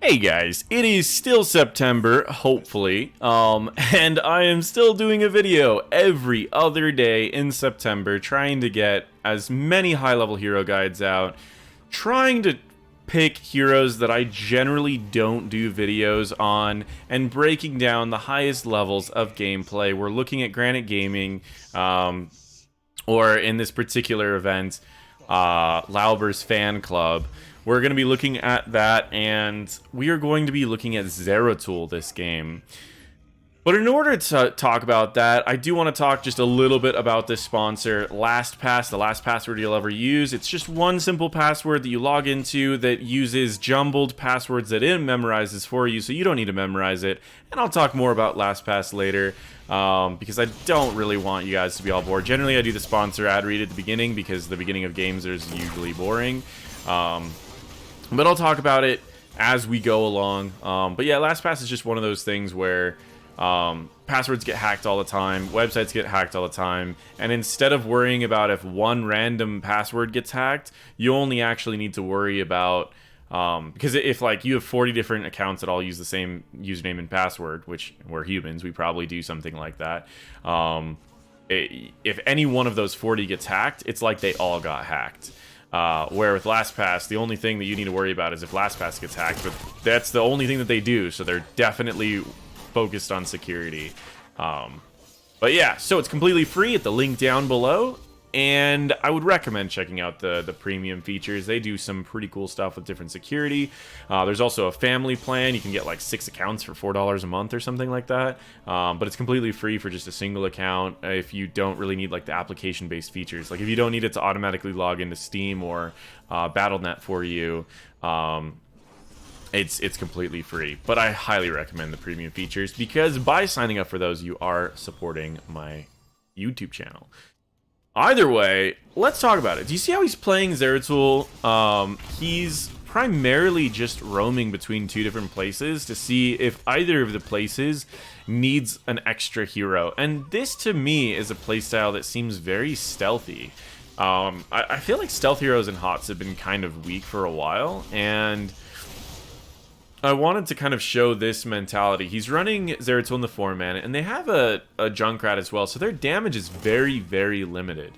Hey guys, it is still September, hopefully, and I am still doing a video every other day in September, trying to get as many high-level hero guides out, trying to pick heroes that I generally don't do videos on, and breaking down the highest levels of gameplay. We're looking at Granite Gaming, or in this particular event, Lauber's Fan Club. We're going to be looking at that, and we are going to be looking at Zeratul this game. But in order to talk about that, I do want to talk just a little bit about this sponsor, LastPass, the last password you'll ever use. It's just one simple password that you log into that uses jumbled passwords that it memorizes for you, so you don't need to memorize it. And I'll talk more about LastPass later, because I don't really want you guys to be all bored. Generally, I do the sponsor ad read at the beginning, because the beginning of games is usually boring. But I'll talk about it as we go along. But yeah, LastPass is just one of those things where passwords get hacked all the time, websites get hacked all the time, and instead of worrying about if one random password gets hacked, you only actually need to worry about because if like you have 40 different accounts that all use the same username and password, which we're humans, we probably do something like that. If any one of those 40 gets hacked, it's like they all got hacked. Where with LastPass, the only thing that you need to worry about is if LastPass gets hacked, but that's the only thing that they do, so they're definitely focused on security. But yeah, so it's completely free at the link down below, and I would recommend checking out the premium features. They do some pretty cool stuff with different security. There's also a family plan. You can get like 6 accounts for $4 a month or something like that. But it's completely free for just a single account if you don't really need like the application-based features. Like if you don't need it to automatically log into Steam or Battle.net for you, it's completely free. But I highly recommend the premium features because by signing up for those, you are supporting my YouTube channel. Either way, let's talk about it. Do you see how he's playing Zeratul? He's primarily just roaming between 2 different places to see if either of the places needs an extra hero. And this, to me, is a playstyle that seems very stealthy. I feel like stealth heroes and HOTS have been kind of weak for a while, and I wanted to kind of show this mentality. He's running Zeratul in the 4-mana, and they have a Junkrat as well, so their damage is very, very limited.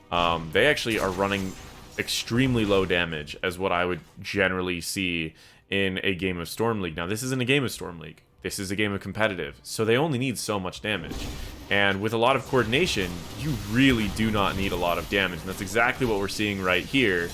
They actually are running extremely low damage as what I would generally see in a game of Storm League. Now, this isn't a game of Storm League. This is a game of competitive, so they only need so much damage. And with a lot of coordination, you really do not need a lot of damage, and that's exactly what we're seeing right here.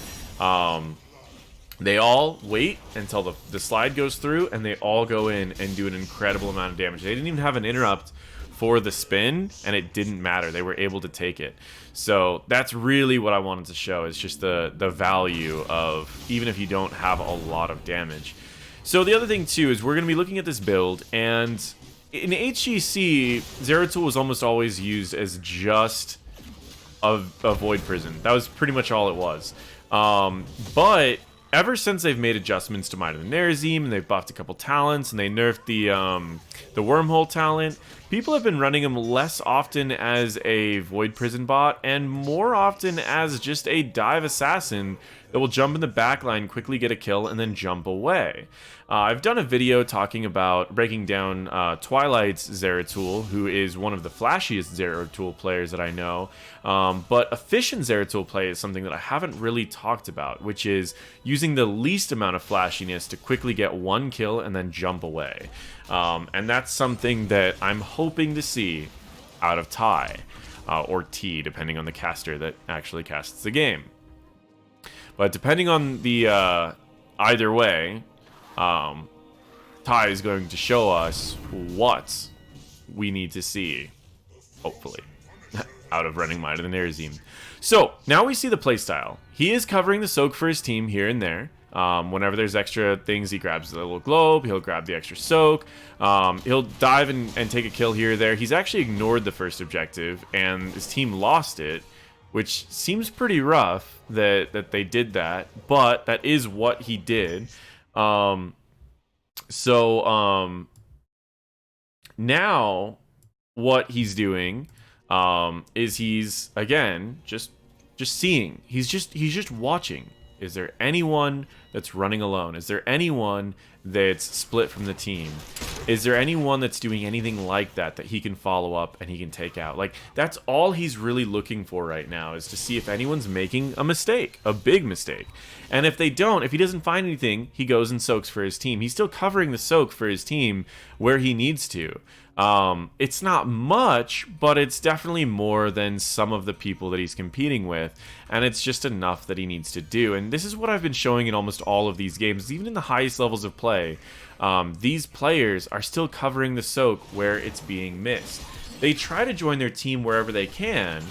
They all wait until the slide goes through, and they all go in and do an incredible amount of damage. They didn't even have an interrupt for the spin, and it didn't matter. They were able to take it. So that's really what I wanted to show, is just the value of, even if you don't have a lot of damage. So the other thing, too, is we're going to be looking at this build, and in HGC, Zeratul was almost always used as just a Void Prison. That was pretty much all it was. But ever since they've made adjustments to Might of the Nerazim, and they've buffed a couple talents, and they nerfed the Wormhole talent, people have been running him less often as a Void Prison bot, and more often as just a dive assassin that will jump in the backline, quickly get a kill, and then jump away. I've done a video talking about breaking down Twilight's Zeratul, who is one of the flashiest Zeratul players that I know. But efficient Zeratul play is something that I haven't really talked about, which is using the least amount of flashiness to quickly get 1 kill and then jump away. And that's something that I'm hoping to see out of Ty, or T, depending on the caster that actually casts the game. But depending on the either way, Ty is going to show us what we need to see, hopefully, out of running Might of the Nerazim. So, now we see the playstyle. He is covering the soak for his team here and there. Whenever there's extra things, he grabs the little globe, he'll grab the extra soak, he'll dive and take a kill here or there. He's actually ignored the first objective, and his team lost it, which seems pretty rough that they did that, but that is what he did. Now what he's doing is he's again just seeing. He's just watching. Is there anyone that's running alone? Is there anyone that's split from the team? Is there anyone that's doing anything like that that he can follow up and he can take out? Like, that's all he's really looking for right now, is to see if anyone's making a mistake, a big mistake. And if they don't, if he doesn't find anything, he goes and soaks for his team. He's still covering the soak for his team where he needs to. It's not much, but it's definitely more than some of the people that he's competing with, and it's just enough that he needs to do. And this is what I've been showing in almost all of these games, even in the highest levels of play. These players are still covering the soak where it's being missed. They try to join their team wherever they can,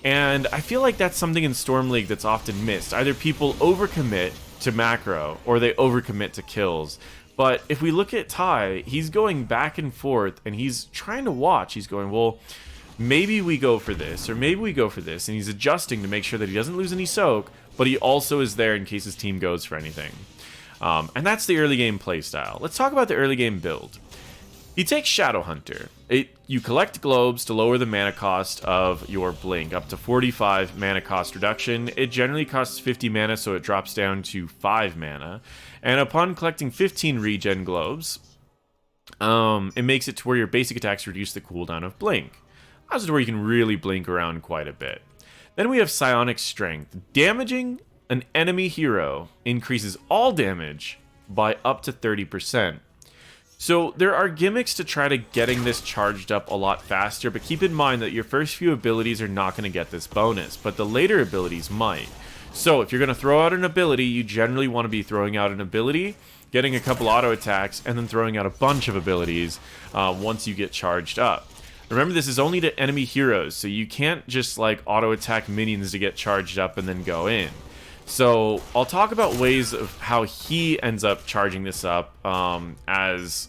and I feel like that's something in Storm League that's often missed. Either people overcommit to macro, or they overcommit to kills. But if we look at Ty, he's going back and forth, and he's trying to watch. He's going, well, maybe we go for this, or maybe we go for this, and he's adjusting to make sure that he doesn't lose any soak, but he also is there in case his team goes for anything. And that's the early game playstyle. Let's talk about the early game build. You take Shadow Hunter. You collect globes to lower the mana cost of your Blink, up to 45 mana cost reduction. It generally costs 50 mana, so it drops down to 5 mana. And upon collecting 15 regen globes, it makes it to where your basic attacks reduce the cooldown of Blink. That's where you can really blink around quite a bit. Then we have Psionic Strength. Damaging an enemy hero increases all damage by up to 30%. So there are gimmicks to try to getting this charged up a lot faster, but keep in mind that your first few abilities are not going to get this bonus, but the later abilities might. So if you're going to throw out an ability, you generally want to be throwing out an ability, getting a couple auto attacks, and then throwing out a bunch of abilities once you get charged up. Remember, this is only to enemy heroes, so you can't just like auto attack minions to get charged up and then go in. So I'll talk about ways of how he ends up charging this up as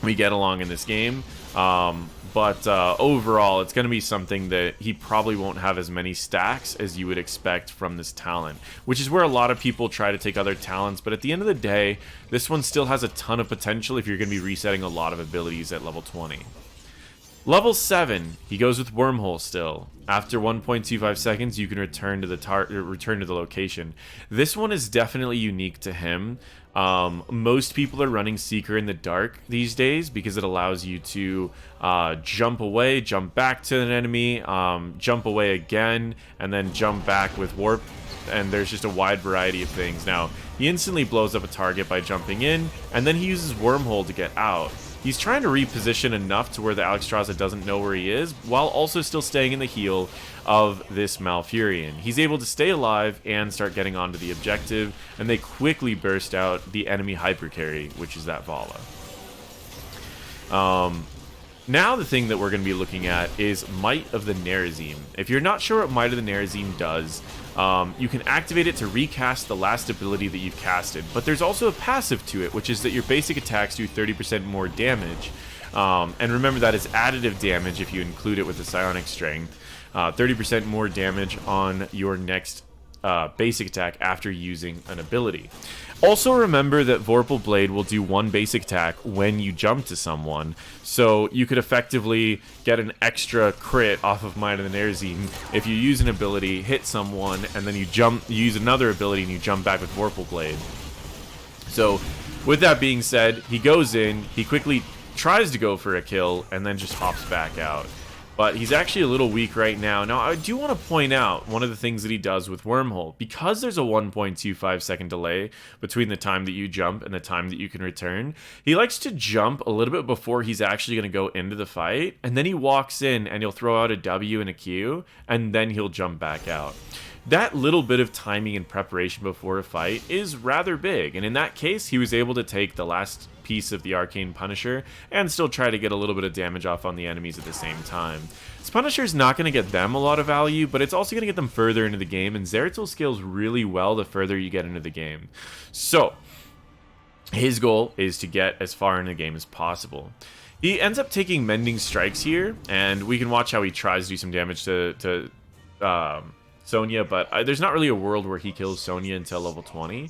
we get along in this game. But overall, it's going to be something that he probably won't have as many stacks as you would expect from this talent, which is where a lot of people try to take other talents. But at the end of the day, this one still has a ton of potential if you're going to be resetting a lot of abilities at level 20. Level 7, he goes with Wormhole still. After 1.25 seconds, you can return to the location. This one is definitely unique to him. Most people are running Seeker in the Dark these days because it allows you to jump away, jump back to an enemy, jump away again, and then jump back with Warp. And there's just a wide variety of things. Now, he instantly blows up a target by jumping in, and then he uses Wormhole to get out. He's trying to reposition enough to where the Alexstrasza doesn't know where he is, while also still staying in the heal of this Malfurion. He's able to stay alive and start getting onto the objective, and they quickly burst out the enemy hypercarry, which is that Vala. Now the thing that we're going to be looking at is Might of the Nerazim. If you're not sure what Might of the Nerazim does, you can activate it to recast the last ability that you've casted, but there's also a passive to it, which is that your basic attacks do 30% more damage, and remember that is additive damage if you include it with the Psionic Strength. 30% more damage on your next basic attack after using an ability. Also remember that Vorpal Blade will do one basic attack when you jump to someone, so you could effectively get an extra crit off of Might of the Nerazim if you use an ability, hit someone, and then you use another ability and you jump back with Vorpal Blade. So with that being said, he goes in, he quickly tries to go for a kill, and then just hops back out. But he's actually a little weak right now. Now, I do want to point out one of the things that he does with Wormhole. Because there's a 1.25 second delay between the time that you jump and the time that you can return, he likes to jump a little bit before he's actually going to go into the fight. And then he walks in and he'll throw out a W and a Q, and then he'll jump back out. That little bit of timing and preparation before a fight is rather big, and in that case, he was able to take the last piece of the Arcane Punisher and still try to get a little bit of damage off on the enemies at the same time. This Punisher is not going to get them a lot of value, but it's also going to get them further into the game, and Zeratul scales really well the further you get into the game. So, his goal is to get as far into the game as possible. He ends up taking Mending Strikes here, and we can watch how he tries to do some damage to Sonya, but there's not really a world where he kills Sonya until level 20.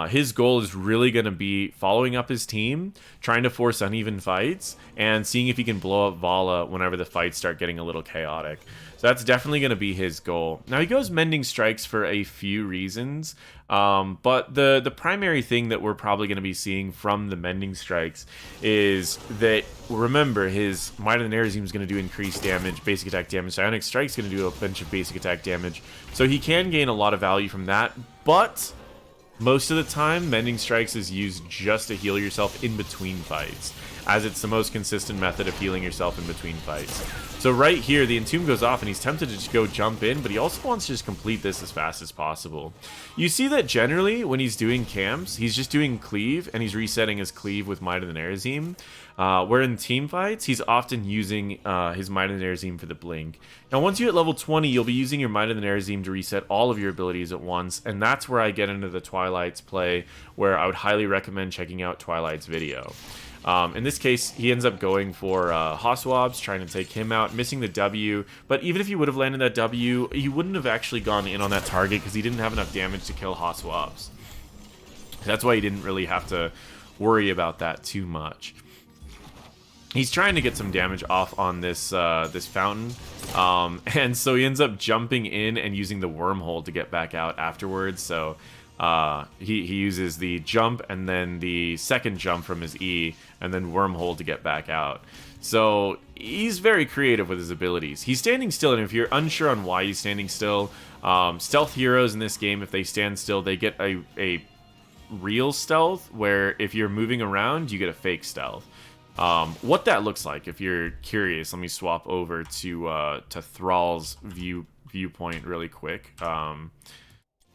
His goal is really going to be following up his team, trying to force uneven fights, and seeing if he can blow up Vala whenever the fights start getting a little chaotic. So that's definitely going to be his goal. Now, he goes Mending Strikes for a few reasons, but the primary thing that we're probably going to be seeing from the Mending Strikes is that, remember, his Might of the Nerazim is going to do increased damage, basic attack damage, Psionic Strike's going to do a bunch of basic attack damage, so he can gain a lot of value from that, but most of the time, Mending Strikes is used just to heal yourself in between fights, as it's the most consistent method of healing yourself in between fights. So right here, the Entomb goes off, and he's tempted to just go jump in, but he also wants to just complete this as fast as possible. You see that generally, when he's doing camps, he's just doing cleave, and he's resetting his cleave with Might of the Nerazim. Where in team fights, he's often using his Might of the Nerazim for the blink. Now, once you hit level 20, you'll be using your Might of the Nerazim to reset all of your abilities at once, and that's where I get into the Twilight's play, where I would highly recommend checking out Twilight's video. In this case, he ends up going for Hoswabs, trying to take him out, missing the W, but even if he would have landed that W, he wouldn't have actually gone in on that target because he didn't have enough damage to kill Hoswabs. That's why he didn't really have to worry about that too much. He's trying to get some damage off on this this fountain, and so he ends up jumping in and using the wormhole to get back out afterwards. So he uses the jump and then the second jump from his E, and then wormhole to get back out. So he's very creative with his abilities. He's standing still, and if you're unsure on why he's standing still, stealth heroes in this game, if they stand still, they get a real stealth, where if you're moving around, you get a fake stealth. What that looks like, if you're curious, let me swap over to Thrall's viewpoint really quick.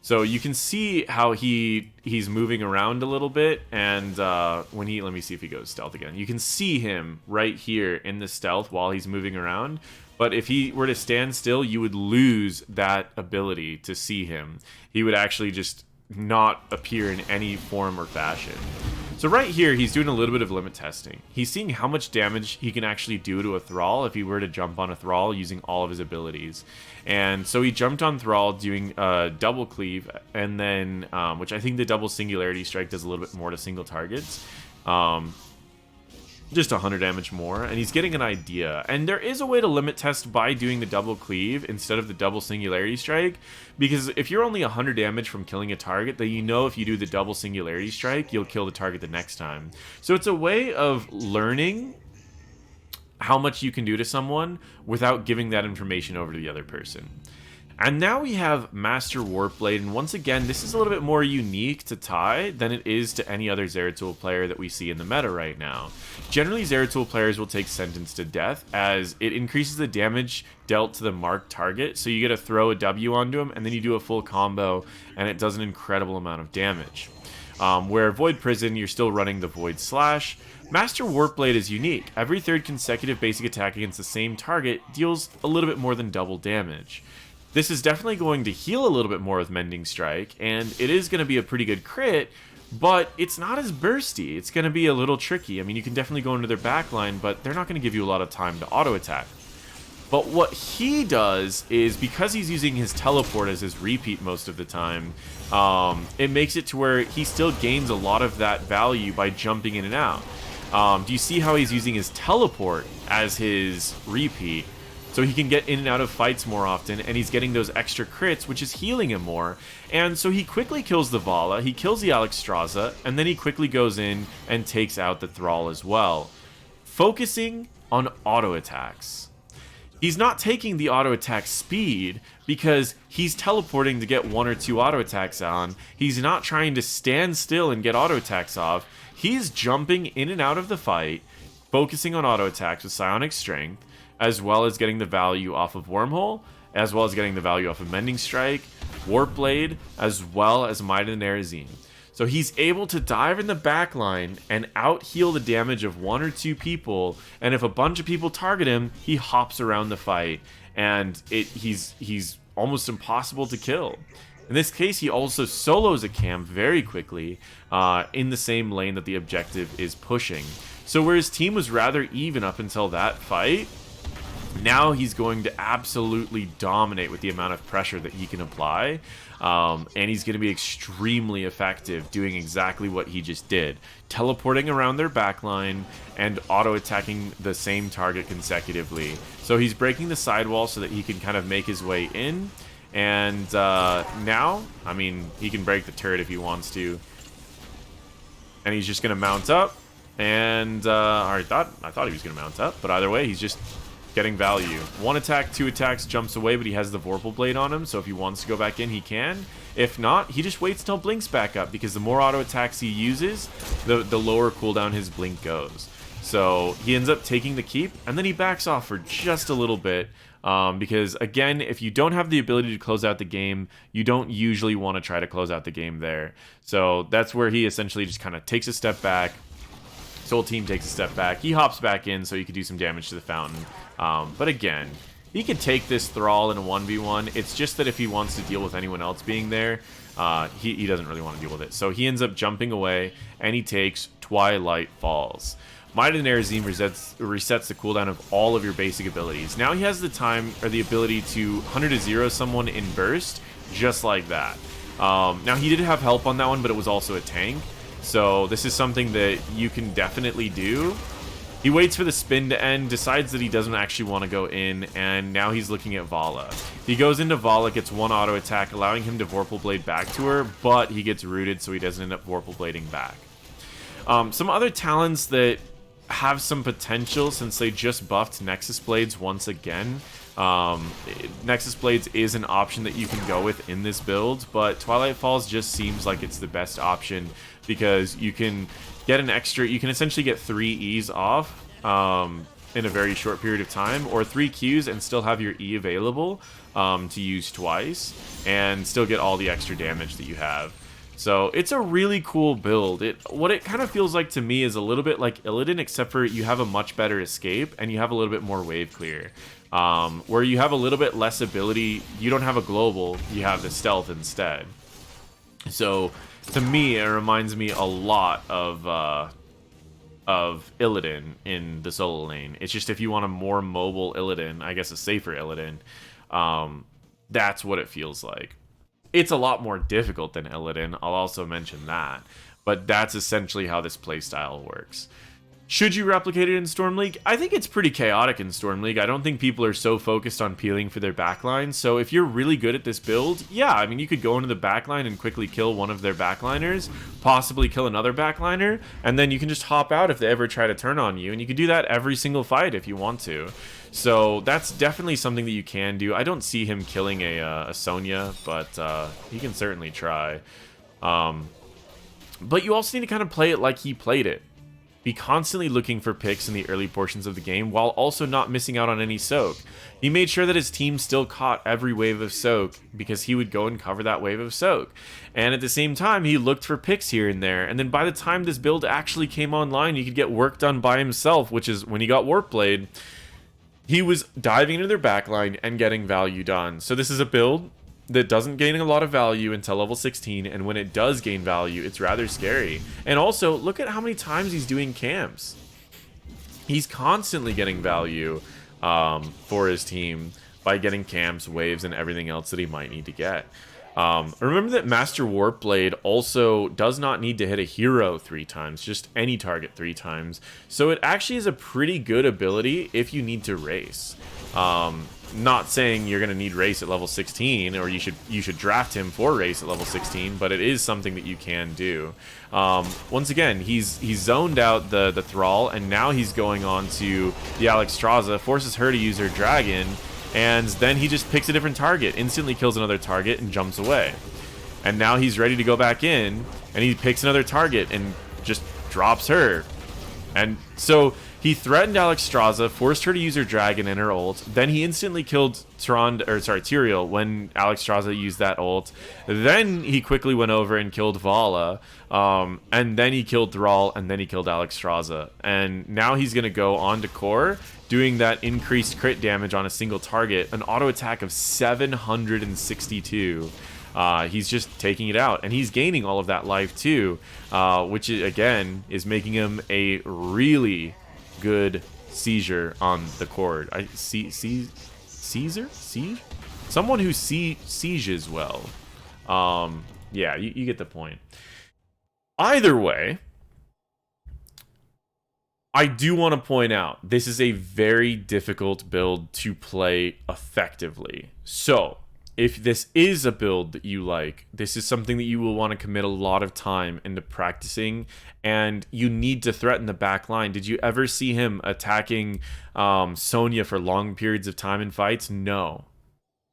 So you can see how he's moving around a little bit, and when let me see if he goes stealth again. You can see him right here in the stealth while he's moving around, but if he were to stand still, you would lose that ability to see him. He would actually just not appear in any form or fashion. So right here, he's doing a little bit of limit testing. He's seeing how much damage he can actually do to a Thrall if he were to jump on a Thrall using all of his abilities. And so he jumped on Thrall doing double cleave, and then, which I think the double singularity strike does a little bit more to single targets. Just 100 damage more, and he's getting an idea. And there is a way to limit test by doing the double cleave instead of the double singularity strike, because if you're only 100 damage from killing a target, then you know if you do the double singularity strike, you'll kill the target the next time. So it's a way of learning how much you can do to someone without giving that information over to the other person. And now we have Master Warpblade, and once again, this is a little bit more unique to Tai than it is to any other Zeratul player that we see in the meta right now. Generally, Zeratul players will take Sentence to Death, as it increases the damage dealt to the marked target, so you get to throw a W onto him, and then you do a full combo, and it does an incredible amount of damage. Where Void Prison, you're still running the Void Slash. Master Warpblade is unique. Every third consecutive basic attack against the same target deals a little bit more than double damage. This is definitely going to heal a little bit more with Mending Strike, and it is going to be a pretty good crit, but it's not as bursty. It's going to be a little tricky. I mean, you can definitely go into their backline, but they're not going to give you a lot of time to auto-attack. But what he does is, because he's using his teleport as his repeat most of the time, it makes it to where he still gains a lot of that value by jumping in and out. Do you see how he's using his teleport as his repeat? So he can get in and out of fights more often, and he's getting those extra crits, which is healing him more. And so he quickly kills the Vala, he kills the Alexstrasza, and then he quickly goes in and takes out the Thrall as well, focusing on auto attacks. He's not taking the auto attack speed because he's teleporting to get one or two auto attacks on. He's not trying to stand still and get auto attacks off. He's jumping in and out of the fight, focusing on auto attacks with Psionic Strength, as well as getting the value off of Wormhole, as well as getting the value off of Mending Strike, Warpblade, as well as Might of the Nerazim. So he's able to dive in the backline and out-heal the damage of one or two people, and if a bunch of people target him, he hops around the fight, and he's almost impossible to kill. In this case, he also solos a camp very quickly in the same lane that the objective is pushing. So where his team was rather even up until that fight, now he's going to absolutely dominate with the amount of pressure that he can apply. And he's going to be extremely effective doing exactly what he just did. Teleporting around their backline and auto-attacking the same target consecutively. So he's breaking the sidewall so that he can kind of make his way in. And now, I mean, he can break the turret if he wants to. And he's just going to mount up. And I thought he was going to mount up. But either way, he's just getting value. 1 attack, 2 attacks, jumps away, but he has the Vorpal Blade on him, so if he wants to go back in, he can. If not, he just waits until Blink's back up, because the more auto attacks he uses, the lower cooldown his Blink goes. So he ends up taking the keep, and then he backs off for just a little bit, because again, if you don't have the ability to close out the game, you don't usually want to try to close out the game there. So that's where he essentially just kind of takes a step back. His whole team takes a step back. He hops back in so he could do some damage to the fountain. But again, he can take this Thrall in a 1v1. It's just that if he wants to deal with anyone else being there, he doesn't really want to deal with it. So he ends up jumping away, and he takes Twilight Falls. MotN resets the cooldown of all of your basic abilities. Now he has the time or the ability to 100-0 someone in burst, just like that. Now he did have help on that one, but it was also a tank. So this is something that you can definitely do. He waits for the spin to end, decides that he doesn't actually want to go in, and now he's looking at Vala. He goes into Vala, gets 1 auto attack, allowing him to Vorpal Blade back to her, but he gets rooted, so he doesn't end up Vorpal Blading back. Some other talents that have some potential, since they just buffed Nexus Blades once again. Nexus Blades is an option that you can go with in this build, but Twilight Falls just seems like it's the best option, because you can get an extra, you can essentially get 3 E's off in a very short period of time, or 3 Qs and still have your E available to use twice, and still get all the extra damage that you have. So it's a really cool build. What it kind of feels like to me is a little bit like Illidan, except for you have a much better escape, and you have a little bit more wave clear. Where you have a little bit less ability, you don't have a global, you have the stealth instead. So to me, it reminds me a lot of Illidan in the solo lane. It's just if you want a more mobile Illidan, I guess a safer Illidan, that's what it feels like. It's a lot more difficult than Illidan, I'll also mention that, but that's essentially how this playstyle works. Should you replicate it in Storm League? I think it's pretty chaotic in Storm League. I don't think people are so focused on peeling for their backline. So if you're really good at this build, yeah, I mean, you could go into the backline and quickly kill one of their backliners, possibly kill another backliner, and then you can just hop out if they ever try to turn on you. And you can do that every single fight if you want to. So that's definitely something that you can do. I don't see him killing a Sonya, but he can certainly try. But you also need to kind of play it like he played it. Be constantly looking for picks in the early portions of the game while also not missing out on any soak. He made sure that his team still caught every wave of soak because he would go and cover that wave of soak. And at the same time, he looked for picks here and there. And then by the time this build actually came online, he could get work done by himself, which is when he got Warp Blade, he was diving into their backline and getting value done. So this is a build that doesn't gain a lot of value until level 16, and when it does gain value, it's rather scary. And also, look at how many times he's doing camps. He's constantly getting value for his team by getting camps, waves, and everything else that he might need to get. Remember that Master Warp Blade also does not need to hit a hero 3 times, just any target 3 times. So it actually is a pretty good ability if you need to race. Not saying you're going to need race at level 16, or you should draft him for race at level 16, but it is something that you can do. Once again, he's zoned out the Thrall, and now he's going on to the Alexstrasza, forces her to use her dragon, and then he just picks a different target, instantly kills another target, and jumps away. And now he's ready to go back in, and he picks another target and just drops her. And so he threatened Alexstrasza, forced her to use her dragon and her ult. Then he instantly killed Tyrael when Alexstrasza used that ult. Then he quickly went over and killed Vala. And then he killed Thrall, and then he killed Alexstrasza. And now he's going to go on to core, doing that increased crit damage on a single target, an auto attack of 762. He's just taking it out, and he's gaining all of that life too, which again is making him a really good seizure on the chord. Caesar? Siege? Someone who sieges well. Yeah, you get the point. Either way, I do want to point out, this is a very difficult build to play effectively. So, if this is a build that you like, this is something that you will want to commit a lot of time into practicing, and you need to threaten the back line. Did you ever see him attacking Sonya for long periods of time in fights? No.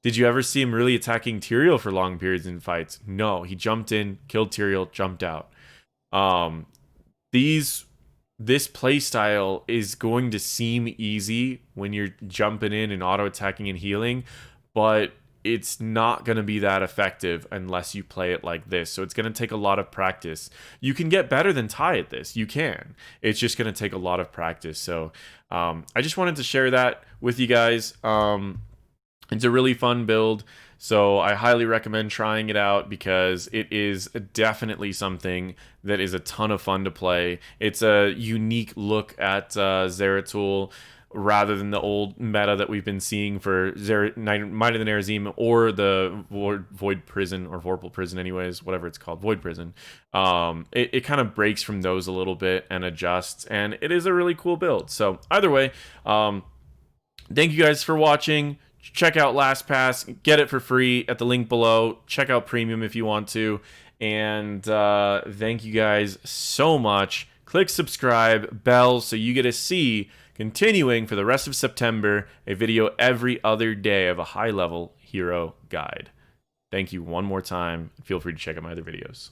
Did you ever see him really attacking Tyrael for long periods in fights? No. He jumped in, killed Tyrael, jumped out. This playstyle is going to seem easy when you're jumping in and auto-attacking and healing, but it's not going to be that effective unless you play it like this. So it's going to take a lot of practice. You can get better than Ty at this. You can. It's just going to take a lot of practice. So I just wanted to share that with you guys. It's a really fun build, so I highly recommend trying it out because it is definitely something that is a ton of fun to play. It's a unique look at Zeratul rather than the old meta that we've been seeing for Might of the Nerazim or the Void Prison, or Vorpal Prison anyways, whatever it's called, Void Prison. It kind of breaks from those a little bit and adjusts, and it is a really cool build. So either way, thank you guys for watching. Check out LastPass, get it for free at the link below. Check out Premium if you want to. And thank you guys so much. Click subscribe, bell, so you get to see, continuing for the rest of September, a video every other day of a high-level hero guide. Thank you one more time. Feel free to check out my other videos.